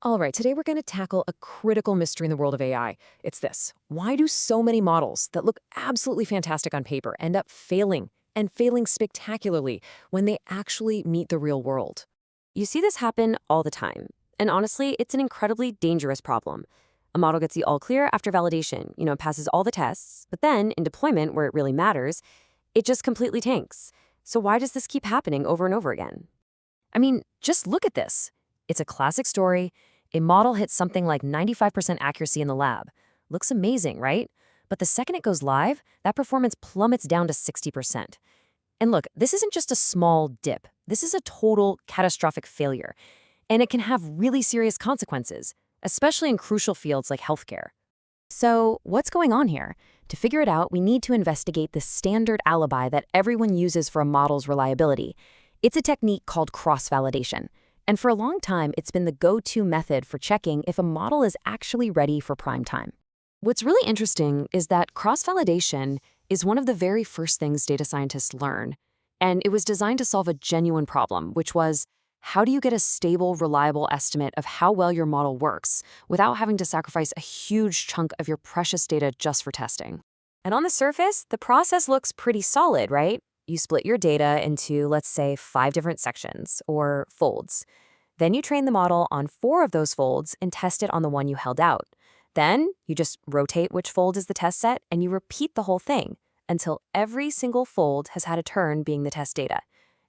All right, today we're going to tackle a critical mystery in the world of AI. It's this. Why do so many models that look absolutely fantastic on paper end up failing, and failing spectacularly, when they actually meet the real world? You see this happen all the time. And honestly, it's an incredibly dangerous problem. A model gets the all clear after validation, passes all the tests, but then in deployment where it really matters, it just completely tanks. So why does this keep happening over and over again? I mean, just look at this. It's a classic story. A model hits something like 95% accuracy in the lab. Looks amazing, right? But the second it goes live, that performance plummets down to 60%. And look, this isn't just a small dip. This is a total catastrophic failure. And it can have really serious consequences, especially in crucial fields like healthcare. So, what's going on here? To figure it out, we need to investigate the standard alibi that everyone uses for a model's reliability. It's a technique called cross-validation. And for a long time, it's been the go-to method for checking if a model is actually ready for prime time. What's really interesting is that cross-validation is one of the very first things data scientists learn. And it was designed to solve a genuine problem, which was, how do you get a stable, reliable estimate of how well your model works without having to sacrifice a huge chunk of your precious data just for testing? And on the surface, the process looks pretty solid, right? You split your data into, let's say, 5 different sections, or folds. Then you train the model on 4 of those folds and test it on the one you held out. Then you just rotate which fold is the test set, and you repeat the whole thing until every single fold has had a turn being the test data.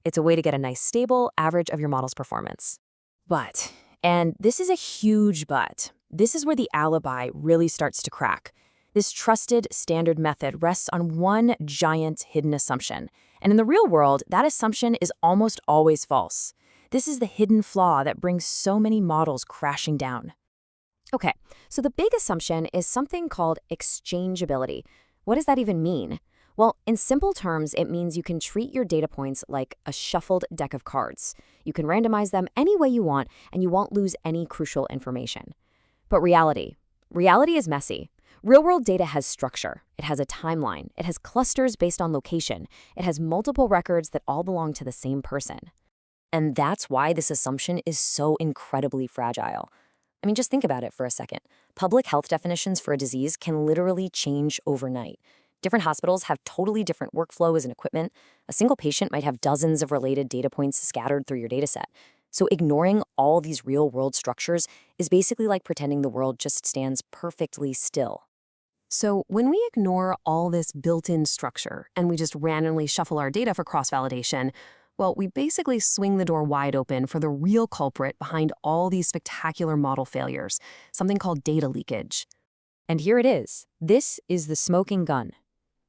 It's a way to get a nice stable average of your model's performance. But, and this is a huge but, this is where the alibi really starts to crack. This trusted standard method rests on one giant hidden assumption. And in the real world, that assumption is almost always false. This is the hidden flaw that brings so many models crashing down. Okay, so the big assumption is something called exchangeability. What does that even mean? Well, in simple terms, it means you can treat your data points like a shuffled deck of cards. You can randomize them any way you want, and you won't lose any crucial information. But reality is messy. Real-world data has structure. It has a timeline. It has clusters based on location. It has multiple records that all belong to the same person. And that's why this assumption is so incredibly fragile. I mean, just think about it for a second. Public health definitions for a disease can literally change overnight. Different hospitals have totally different workflows and equipment. A single patient might have dozens of related data points scattered through your dataset. So ignoring all these real-world structures is basically like pretending the world just stands perfectly still. So when we ignore all this built-in structure and we just randomly shuffle our data for cross-validation, well, we basically swing the door wide open for the real culprit behind all these spectacular model failures, something called data leakage. And here it is. This is the smoking gun.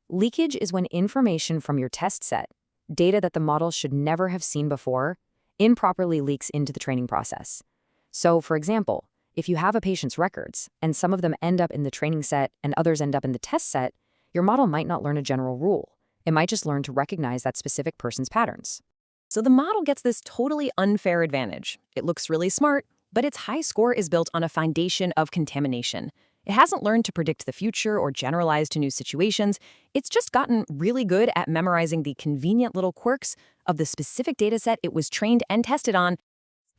Leakage is when information from your test set, data that the model should never have seen before, improperly leaks into the training process. So, for example, if you have a patient's records, and some of them end up in the training set and others end up in the test set, your model might not learn a general rule. It might just learn to recognize that specific person's patterns. So the model gets this totally unfair advantage. It looks really smart, but its high score is built on a foundation of contamination. It hasn't learned to predict the future or generalize to new situations. It's just gotten really good at memorizing the convenient little quirks of the specific dataset it was trained and tested on.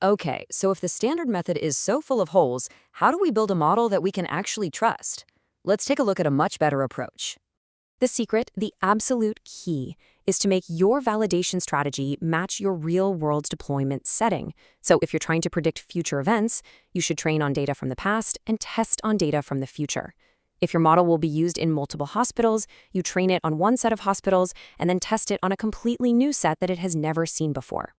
Okay, so if the standard method is so full of holes, how do we build a model that we can actually trust? Let's take a look at a much better approach. The secret, the absolute key, is to make your validation strategy match your real-world deployment setting. So if you're trying to predict future events, you should train on data from the past and test on data from the future. If your model will be used in multiple hospitals, you train it on one set of hospitals and then test it on a completely new set that it has never seen before.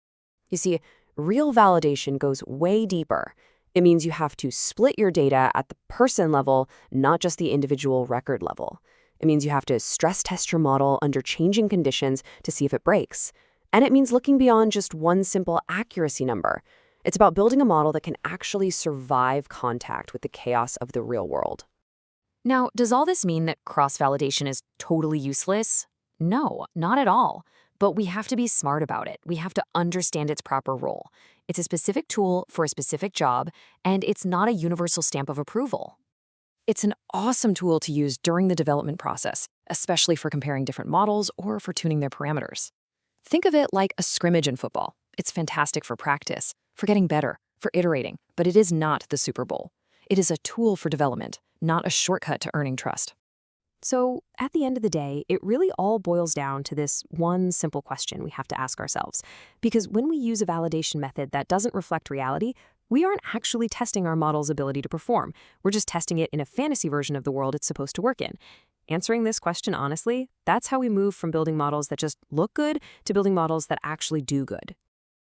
You see, real validation goes way deeper. It means you have to split your data at the person level, not just the individual record level. It means you have to stress test your model under changing conditions to see if it breaks. And it means looking beyond just one simple accuracy number. It's about building a model that can actually survive contact with the chaos of the real world. Now, does all this mean that cross-validation is totally useless? No, not at all. But we have to be smart about it. We have to understand its proper role. It's a specific tool for a specific job, and it's not a universal stamp of approval. It's an awesome tool to use during the development process, especially for comparing different models or for tuning their parameters. Think of it like a scrimmage in football. It's fantastic for practice, for getting better, for iterating, but it is not the Super Bowl. It is a tool for development, not a shortcut to earning trust. So, at the end of the day, it really all boils down to this one simple question we have to ask ourselves. Because when we use a validation method that doesn't reflect reality, we aren't actually testing our model's ability to perform. We're just testing it in a fantasy version of the world it's supposed to work in. Answering this question honestly, that's how we move from building models that just look good to building models that actually do good.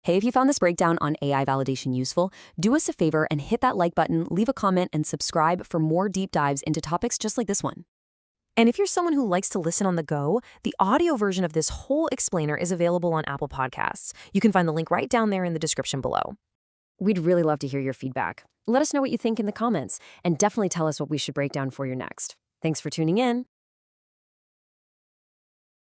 Hey, if you found this breakdown on AI validation useful, do us a favor and hit that like button, leave a comment, and subscribe for more deep dives into topics just like this one. And if you're someone who likes to listen on the go, the audio version of this whole explainer is available on Apple Podcasts. You can find the link right down there in the description below. We'd really love to hear your feedback. Let us know what you think in the comments, and definitely tell us what we should break down for you next. Thanks for tuning in.